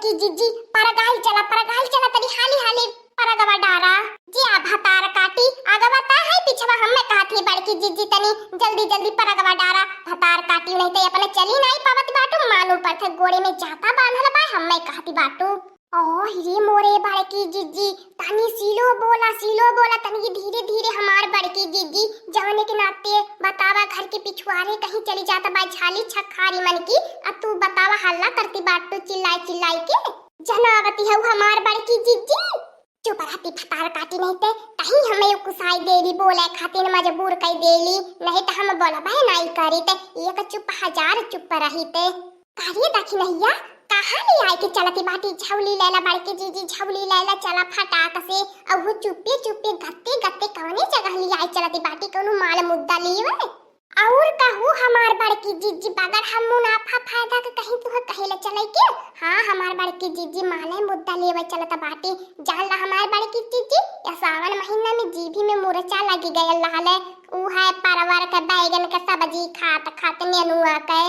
बड़की जीजी परगाल चला तरी हाली हाली परगवा डारा जी आ भतार काटी आगवा ता है पिछवा हमें कहती बड़की जीजी तनी जल्दी जल्दी परगवा डारा भतार काटी नहीं तो अपने चली नहीं पावत बाटू मालूम पर थे गोड़े में जाता बांधल बा हमें कहती बाटू ओ हिरे मोरे बड़की जीजी तनी सीलो बोला तनी धीरे धीरे हमार बड़की जीजी जाने के नाते बतावा घर के पिछुआरे कहीं चली जाता बा झाली छखारी मन की अब तू बतावा हल्ला करती बाटू चिल्लाई के जनावती है हमार बड़की जीजी चुप रहती फतार काटी नहीं ते कहीं हमें कुसाई देली बोले खातिर मजबूर कर देली नहीं तो हम बोला भाई नहीं करी ते एक चुप हजार चुप रही ते कार्य देखी नैया कहां ले आई के चलती बाटी झवली लैला बड़की जीजी झवली लैला चला फटाक से अब वो चुप्पे गत्ते कौने जगह ले आई चलती बाटी कोनो माल मुद्दा लिए और कहू हमार बड़की जीजी बगर हम मुनाफा फायदा के कहीं तू कहेले चले के हां हमार बड़की जीजी माले मुद्दा लेवे चलत बाटी जान ला हमार बड़की जीजी या सावन महीना में जीभी में मुरचा लगी गयल लाले ऊ है परवर के बैगन के सब्जी खात नेनुआ के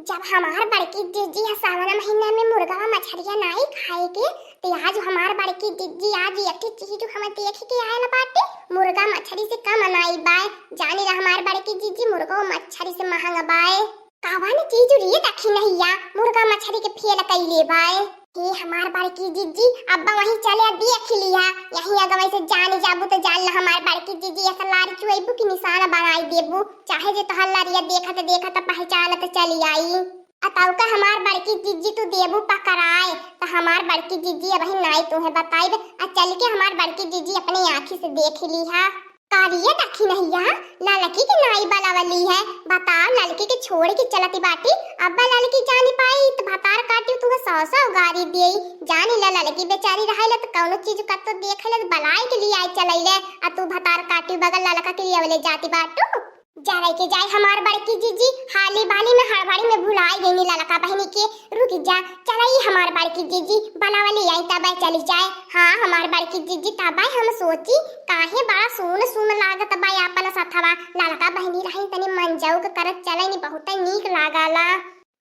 जब हमार बड़की जीजी सावन महीना में मुर्गा मछलियां नहीं खाए के तो आज हमार बड़की जीजी आज एक चीज हम देख के आयल बाटे मुर्गा मछली से कम नहीं बाय जाने ला हमार बड़की जीजी मुर्गा मछली से महंगा बाय कावानी चीज रे देखी नहीं या मुर्गा मछली के फेल कैले बाय हे हमार बड़की जीजी अब्बा वहीं चले देख लिया यहीं अगवै से जाने जाबू तो जान ला हमार बड़की जीजी ऐसा लारी चुएबू की निशाना बनाई देबू चाहे जे तो हल्लारिया देखत पहचानत चली आई अताऊ का हमार बड़की जीजी तू देबू पकड़ाए तो हमार बड़की जीजी अब नहीं तुम्हें बताई आ चल के हमार बड़की जीजी अपनी आंखी से देख ली है कारिया देखी नहीं या लड़की की नाई बलावली है बता लड़की के छोड़ के चलती बाटी अब्बा लड़की जानी पाई तो भतार काटी तू 100 गाड़ी दे जानी ला लड़की बेचारी रहले तो कौनो चीज कत तो देखले बलाई के लिए आई चलैले आ तू भतार काटी बगल लड़का के लिए वाले जाती बाटू जाए के जाए हमार बड़की जीजी हाली बाली में हड़बड़ी में भुलाई गई लड़का बहनी के रुक जा चलाई हमार बड़की जीजी बनावली आई तब चली जाए हाँ हमार बड़की जीजी तब हम सोची काहे बड़ा सुन लागत बा अपन सथवा लड़का बहनी रही तनी मन जाऊ के करत चले नी बहुत नीक लागला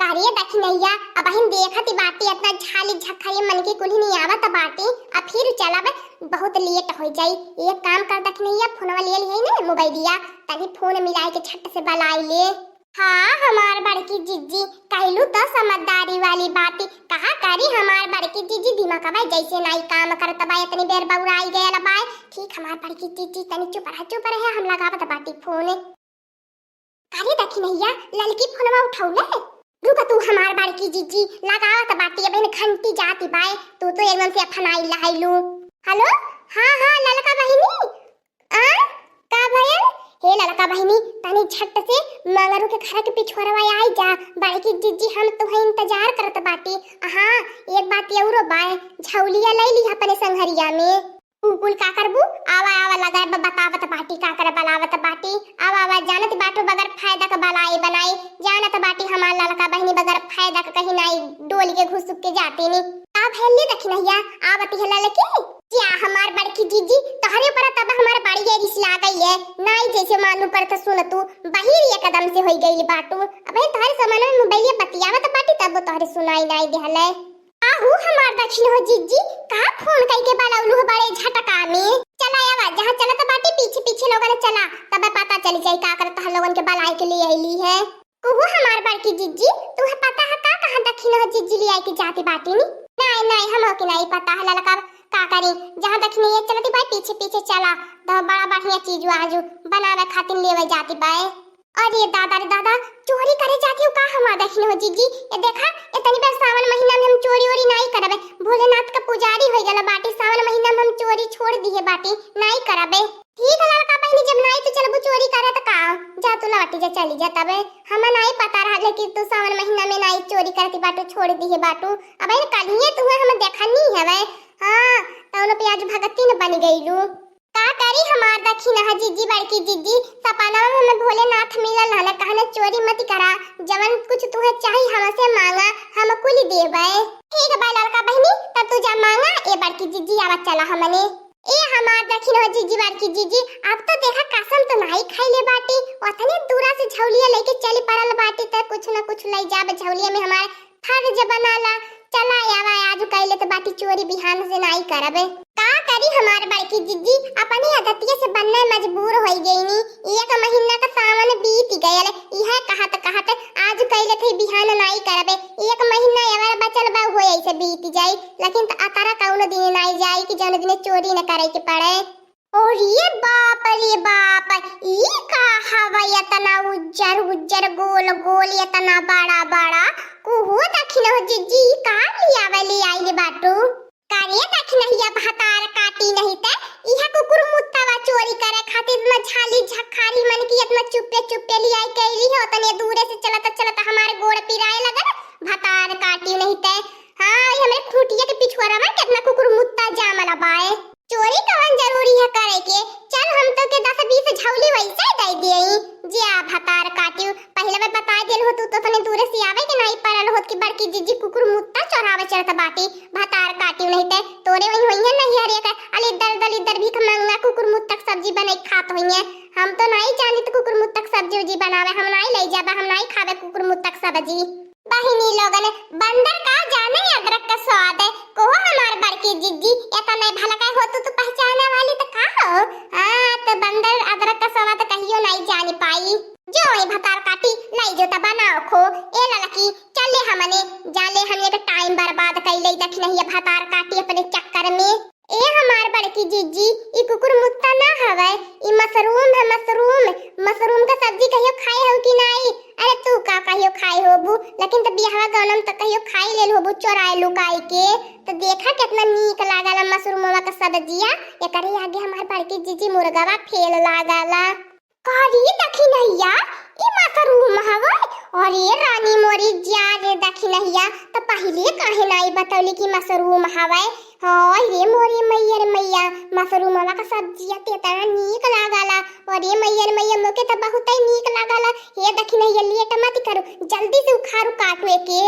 कार्य देखी नैया अब हम देखती बाटी इतना झाली झखरी मन के कुली नहीं आवत बाटी अब फिर चलब बहुत लेट हो जाई एक काम कर देख नैया फोनवा ले ली है ना मोबाइलिया तनी फोन मिलाए के छट से बलाई ले हाँ हमार बड़की जीजी कहलू तो समझदारी वाली बात कहा करी हमार बड़की जीजी दिमाग बाय जैसे नहीं काम करत बा इतनी देर बउराई गयल बा ठीक हमार बड़की जीजी तनी चुप रहे हम लगावत बाटी फोन कार्य देखी नैया लड़की फोनवा उठौले रुक तू हमार बड़की जीजी लगावत बाटी अब घंटी जाती बाय तू तो एकदम से फनाई लाइलू हेलो हां ललका बहिनी का भयल हे ललका बहिनी तनी झट से मंगरू के घर के पिछुआरवा आई जा बड़की जीजी हम तुम्हें इंतजार करत बाटी हां एक बात औरो बाय झौलिया ले ली अपने संघरिया में कुल का करबू आवा लगा बतावत बाटी का कर बलावत बाटी आवा जानत बाटो बगर फायदा का बलाई बनाई जानत बाटी हमार ललका बहनी बगर फायदा का कहीं नहीं डोल के घुस के जाती नी का भैली देखी नैया आवती है ललकी क्या हमार बड़की जीजी तोहरे पर तब हमार बाड़ी ये रिस ला गई है नहीं जैसे मालूम पर तो सुन तू बहिर ये कदम से होई गई बाटू अबे तोहरे सामान में मोबाइल बतियावत बाटी तब तोहरे सुनाई नहीं देहले आहू हमार दक्षिण हो जीजी का फोन कई के बलाउलू बड़े झटका में चला आवा जहां चलत बाटी पीछे लोगन चला तब पता चल जाई का करत ह लोगन के बलाई के लिए आईली है कहू हमार बड़की जीजी तुम्हें पता है का कहां दक्षिण हो जीजी ले आई के जाती बाटी नी नहीं हमो के नहीं पता है ललका का करी जहां दक्षिण ये चलती बाई पीछे चला तो बड़ा बढ़िया चीज आजू बनावे खातिर लेवे जाती बाई अरे दादा चोरी करे जाती हो का हमार दक्षिण हो जीजी ये देखा इतनी बार सावन महीना में हम चोरी नहीं करबे भोलेनाथ का पुजारी हो गला बाटी सावन महीना में हम चोरी छोड़ दी है बाटी नहीं करबे ठीक है लड़का बहनी जब नहीं तो चलबू चोरी करे तो का जा तू लौटी जा चली जा तबे हमें नहीं पता रहा कि तू सावन महीना में नहीं चोरी करती बाटू छोड़ दी है बाटू अब इन कलिए तुम्हें हमें देखा नहीं है हां तौनो पे आज भगती न बन गईलू का करी हमार दक्षिण है जीजी बड़की जीजी सपना में हमें भोलेनाथ मिलल हला कहने चोरी मत करा जवन कुछ तुहे चाहिए हमसे मांगा हम कुल देबे ठीक बा लड़का बहनी तब तू जा मांगा ए बड़की जीजी आवा चला हमने ए हमार दक्षिण हो जीजी बड़की जीजी अब तो देखा कसम तो नहीं खाइले बाटी ओतने दूरा से झौलिया लेके चली पड़ल बाटी त कुछ न कुछ ले जाब झौलिया में हमार फर्ज बनाला चला आवा आज कहले चोरी बिहान से नहीं करबे। का करी हमार बड़की जीजी अपनी आदतिये से बनने मजबूर हो गईनी। एक महीना का सावन बीत गयल, यह कहत आज कैले थे बिहान नहीं करबे। एक महीना एवर बचल बा हो ऐसे बीत जाई, लेकिन अतारा कौनो दिन नहीं जाई कि जौन दिन चोरी न करे के पड़े। और ये बाप रे बाप, ई का हवा इतना उज्जर उज्जर गोल गोल इतना बड़ा बड़ा कुहू दखिन हो जीजी का लिया वाली आइले बाटू करे दखिन हिया भातार काटी नहीं ते इहा कुकुर मुत्तावा चोरी करे खातिर इतना झाली झखारी मन की इतना चुप्पे लियाई कैली हो तने दूरे से चलत हमारे गोड़ पिराए लगन भातार काटी नहीं ते। हां हमरे खूटिया के पिछुआरा में कितना कुकुर मुत्ता जामला बाए। चोरी कवन जरूरी है करे के, चल हम तो के 10-20 झौली वैसे दे देई जे आ भतार काटियो। पहले मैं बता देल हो तू तो तने दूर से आवे के नहीं परल होत की बड़की जीजी कुकुर मुत्ता चोरावे चलत बाटी भतार काटियो नहीं ते तोरे वही होइए नहीं हरे का अली दल भी मंगा कुकुर मुत्तक सब्जी बने खात होइए। हम तो नहीं जानी तो कुकुर मुत्तक सब्जी उजी बनावे, हम नहीं ले जाबा, हम नहीं खावे कुकुर मुत्तक सब्जी। बहिनी लोगन बंदर का जाने अदरक का स्वाद है को हमार बड़की जीजी एता नहीं भला का हो तो पहचाने वाली तो का हो। हां तो बंदर अदरक का स्वाद कहियो नहीं जानी पाई। जो ए भतार काटी लाई जो त बनाओ खो ए ललकी चले हमने जाले हमने का टाइम बर्बाद कैले दख नहीं ये भतार काटी अपने चक्कर में। ए हमार बड़की जीजी ई कुकुर मुत्ता ना हवे, ई मशरूम है मशरूम का सब्जी कहियो खाए हो कि नहीं। अरे तू का कहियो खाए होबू, लेकिन त बियाह गनम त कहियो खाई लेल होबू चोराए लुकाई के। तो देखा कितना नीक लागला मशरूमवा का सब्जिया, एकरे आगे हमार बड़की जीजी मुर्गावा फेल लागला। कारी दखी नहिया ई मशरूम हवे। अरे रानी मोरी जा रे दखी नहिया त पहिले काहे नहीं बतौली कि मशरूम हवे। हां रे मोरी मैया रे मैया मशरूमवा का सब्जिया तेतना नीक लागला। अरे मैया रे मैया मोके त बहुत ही नीक लागला। हे दखी नहिया लेट मत करो, जल्दी से उखाड़ू काटू के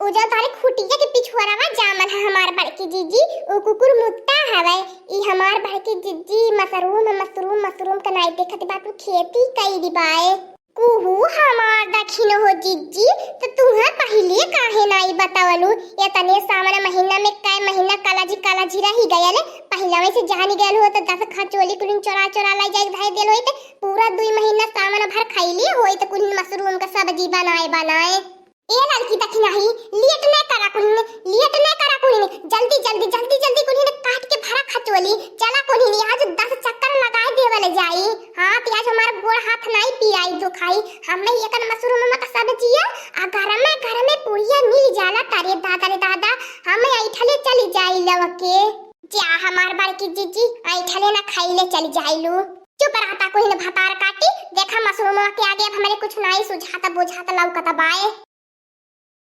उजा तारे खुटिया के पिछुआरावा जामल है हमार बड़की जीजी ओ कुकुर मुत्ता हवे। ई हमार बड़की जीजी मशरूम का नहीं देखत बाटू खेती कई दिबाए कुहू हमार दखिन हो जीजी तो तुहा पहिले काहे नहीं बतावलू। ये तने सावन महीना में कै महीना कालाजी रही गयल, पहिला में से जानी गयल हो तो 10 खचोली कुलिन चोरा लाई जाए धाय देल होई त पूरा 2 महीना सावन भर खैली होई त कुलिन मशरूम का सब्जी बनाए। ए लड़की तक नहीं लेट न करा कुलिन जल्दी कुलिन काट के भरा खचोली चला कुलिन आज 10 चक्कर लगाए देवले जाई। हां प्याज हमार गोड़ हाथ नहीं पियाई जो खाई हमें एकन मशरूम का सब्जिया आ घर में पुड़िया मिल जाला तारे दादा हमें ऐठले चली जाई लवके जा हमार बड़की जीजी ऐठले ना खाइले चली जाइलू। चुप रहता कोई न भतार काटी देखा मशरूम के आगे अब हमारे कुछ नहीं सुझाता बुझाता लौकता बाए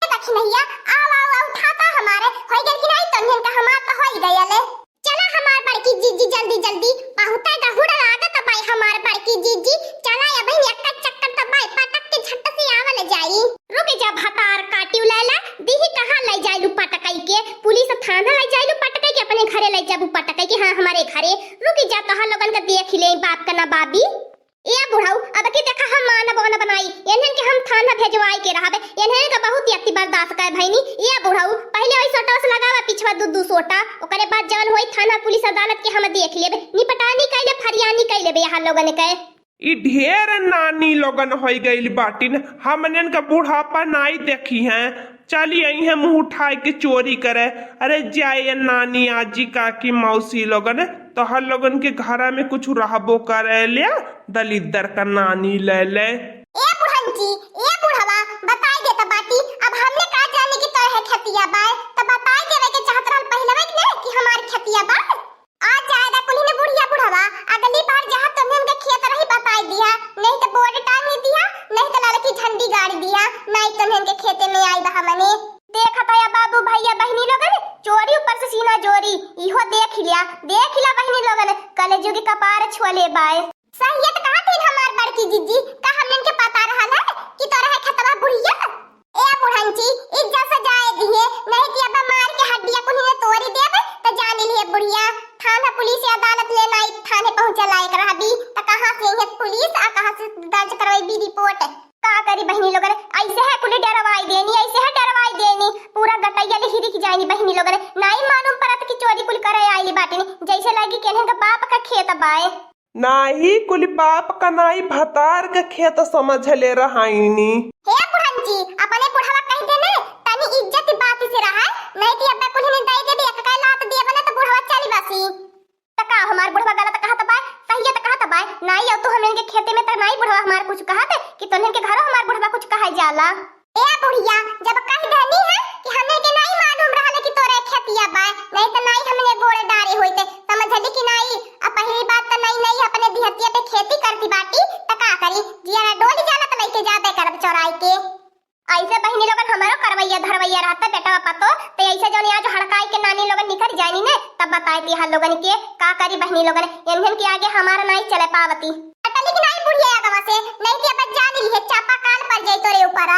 दखी नहिया आओ उठाता हमारे होई गल कि नहीं तन्हन का हमार तो होई गयले। चला हमार बड़की जीजी जल्दी बहुता गहुड़ा लागत बाई हमार बड़की जीजी चला या बहन एक चक्कर त बाई पटक के झट से आवल जाई। रुक जा भतार काटी लैला दीही कहां ले जाइलू पटकाई के पुलिस थाना ले जाइलू पटकाई के अपने घरे ले जाबू पटकाई के। हां हमारे घरे रुक जा तहां लोगन का देख ले बाप का ना बाबी। ए बुढ़ाऊ अब की देखा हम माना बना बनाई एनहन के हम थाना भेजवाई के रहबे एनहन का बहुत अति बर्दाश्त कर भईनी। ए बुढ़ाऊ पहले ओई सोटा से लगावा पिछवा दू सोटा ओकरे बाद जवन होई थाना पुलिस अदालत के हम देख लेबे निपटानी कैले फरियानी कैले बे यहाँ लोगन के। ई ढेर नानी लोगन होई गइल बाटिन हमनन का बुढ़ापा नहीं देखी हैं चली आई है मुंह उठाए के चोरी करे। अरे जाए नानी आजी काकी मौसी लोगन तो हर लोगन के घरा में कुछ रहबो करे ले दलिदर का नानी ले ले। ए बुढ़ंजी ए बुढ़वा बताई दे त बाटी अब हमने का जाने की तो है खतिया बाय त बताई देवे के चाहत रहल पहलवे के कि हमार खतिया बा आ जाएदा कुली ने बुढ़िया बुढ़वा अगली बार जहां तुमने उनके खेत रही बताई दिया नहीं तो बोर्ड टांग दिया नहीं तो लड़की झंडी गाड़ दिया नहीं तुमने उनके खेते में आई बा हमने देखा था या बाबू भैया बहनी लोगन चोरी ऊपर से सीना जोरी इहो देख लिया बहनी लोगन कले जोगी कपार छुले बाय। सहियत कहां थी हमार बड़की जीजी का हमने के पता रहल है कि तोरा है खतवा बुढ़िया। ए बुढ़ंची इज्जत से जाए दिए नहीं कि अब मार के हड्डियां कुनी ने तोड़ी देब त जान लिए बुढ़िया थाना पुलिस अदालत ले नहीं थाने पहुंचला एक रहबी त कहां से ये पुलिस आ कहां से दर्ज करवाई बी रिपोर्ट का करी बहनी लोगन ऐसे है कुली डरवाई देनी पूरा गटैया ले हिरिक जानी बहनी लोगन नहीं मालूम पड़त कि चोरी कुल करे आईली बाटी जैसे लगी केने का बाप का खेत बाए नाही कुल बाप का नाई भतार के खेत समझ ले रहाइनी। हे बुढ़न जी अपने बुढ़वा कह देने तनी इज्जत बात से रहा नहीं कि अब्बा कुल ने दई दे एक का लात दिए बना तो बुढ़वा चली बसी तका हमार बुढ़वा गलत कहत बा सही त कहत बा नहीं अब तो हमन के खेते में त नहीं बुढ़वा हमार कुछ कहत कि तोहन के घरो हमार बुढ़वा कुछ कहे जाला। ए बुढ़िया जब कह देनी है कि हमें के नहीं मालूम रहले कि तोरे खेतिया बा नहीं तो नहीं हमने गोड़े डारे होते समझली कि नहीं। अब पहली बात तो नहीं अपने दिहतिया पे खेती करती बाटी त का करी जिया डोली जाला त लेके जाबे करब चौराई के ऐसे बहनी लोगन हमारो करवैया धरवैया रहता बेटा पतो तो ऐसे जोनी आज हड़काई के नानी लोगन निकल जानी ने तब बताई थी हाल लोगन के का करी बहनी लोगन इन्हन के आगे हमारा नहीं चले पावती अटली की नहीं बुढ़िया आगवा से नहीं कि अब जान ली है चापा काल पर जाई तोरे ऊपर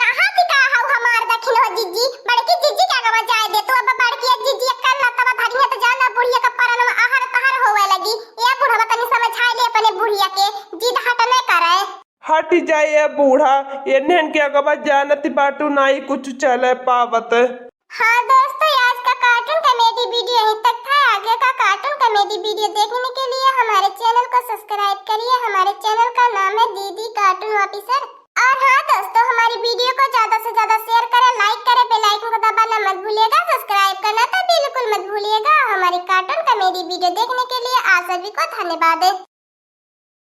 कहां की का हौ हमार दखिन हो जीजी बड़की जीजी के आगवा जाए दे तू अब बड़की जीजी कल ना तब धरी है तो जाना बुढ़िया का परन आहार तहार होवे लगी ये बुढ़वा तनी समझाई ले अपने बुढ़िया के जिद हट न करे हट जाए बूढ़ा इन्हन के अगवा जानती बाटू नाई कुछ चले पावत। हाँ दोस्तों आज का कार्टून कॉमेडी वीडियो यहीं तक था। आगे का कार्टून कॉमेडी वीडियो देखने के लिए हमारे चैनल को सब्सक्राइब करिए। हमारे चैनल का नाम है दीदी कार्टून ऑफिसर। और हाँ दोस्तों हमारी वीडियो को ज्यादा से ज्यादा शेयर करें, लाइक करें, बेल आइकन को दबाना मत भूलिएगा, सब्सक्राइब करना तो बिल्कुल मत भूलिएगा। हमारी कार्टून कॉमेडी वीडियो देखने के लिए आप सभी को धन्यवाद।